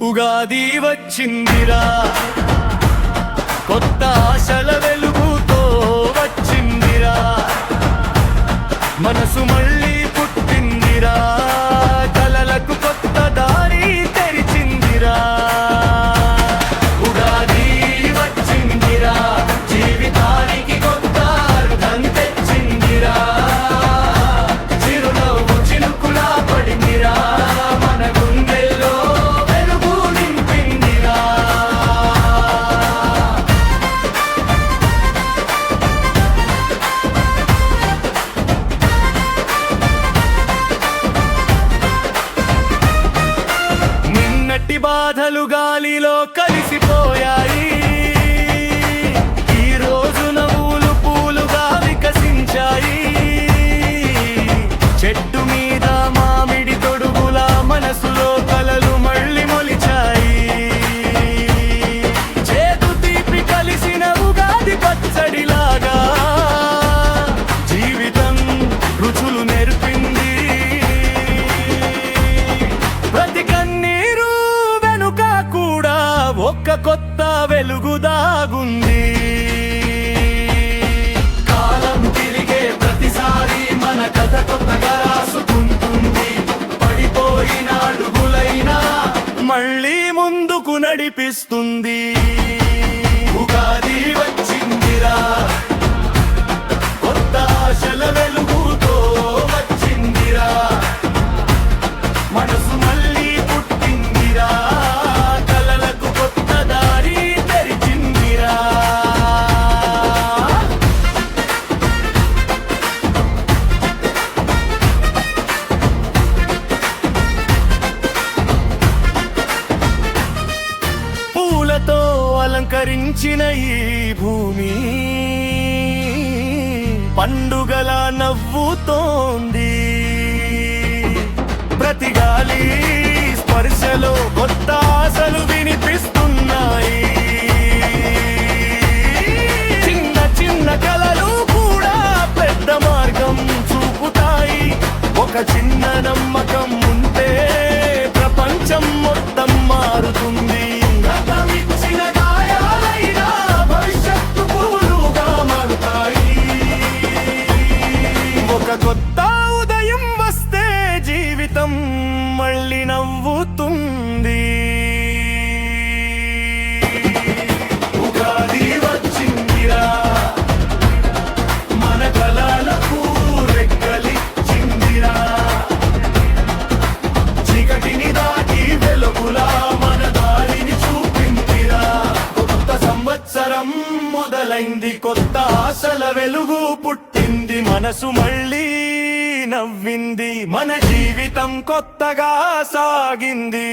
ఉగాది వచ్చిందిరా, కొత్త ఆశల వెలుగుతో వచ్చిందిరా, మనసు మళ్ళీ పుట్టిందిరా, కలలకు కొత్త దారి తెరిచిందిరా. ఉగాది వచ్చిందిరా, జీవితానికి కొత్త అర్థం తెచ్చిందిరా, చిరునవ్వు చినుకులా పడిందిరా, మన గుండెల్లో వెలుగు నింపిందిరా. నిన్నటి బాధలు గాలిలో కలిసిపోయాయి, ఈ రోజు నవ్వులు పూలుగా వికసించాయి. చెట్టు మీద మామిడి తొడుగుల మనసులో కలలు మళ్ళీ మొలిచాయి. చేదు తీపి కలిసిన ఉగాది పచ్చడిలాగా జీవితం రుచులు నేర్పింది. ప్రతి కన్నీరు వెనుక కూడా ఒక్క కొత్త వెలుగు దాగుంది. కాలం తిరిగే ప్రతిసారి మన కథ కొత్తగా రాసుకుంటుంది. పడిపోయిన అడుగులైనా మళ్ళీ ముందుకు నడిపిస్తుంది. ఉగాది వచ్చిందిరా, కొత్త ఆశల వెలుగుతో వచ్చిందిరా, మనసు మళ్ళీ పుట్టిందిరా, కలలకు కొత్త దారి తెరిచిందిరా. పూలతో అలంకరించిన ఈ భూమి పండుగల నవ్వుతోంది. ప్రతి గాలి స్పర్శలో కొత్త ఆశలు వినిపిస్తున్నాయి. చిన్న చిన్న కలలు కూడా పెద్ద మార్గం చూపుతాయి. ఒక చిన్న నమ్మకం ఉంటే ప్రపంచం మొత్తం మారుతుంది. గతమిచ్చిన గాయాలైనా భవిష్యత్తు పూలుగా మారుతాయి. ఒక కొత్త ఉదయం వస్తే జీవితం మళ్ళీ నవ్వుతుంది. ఉగాది వచ్చిందిరా, మన కలలకు రెక్కలిచ్చిందిరా, చీకటిని దాటి వెలుగులా మన దారిని చూపిందిరా. కొత్త సంవత్సరం మొదలైంది, కొత్త ఆశల వెలుగు పుట్టింది, మనసు మళ్ళీ నవ్వింది, మన జీవితం కొత్తగా సాగింది.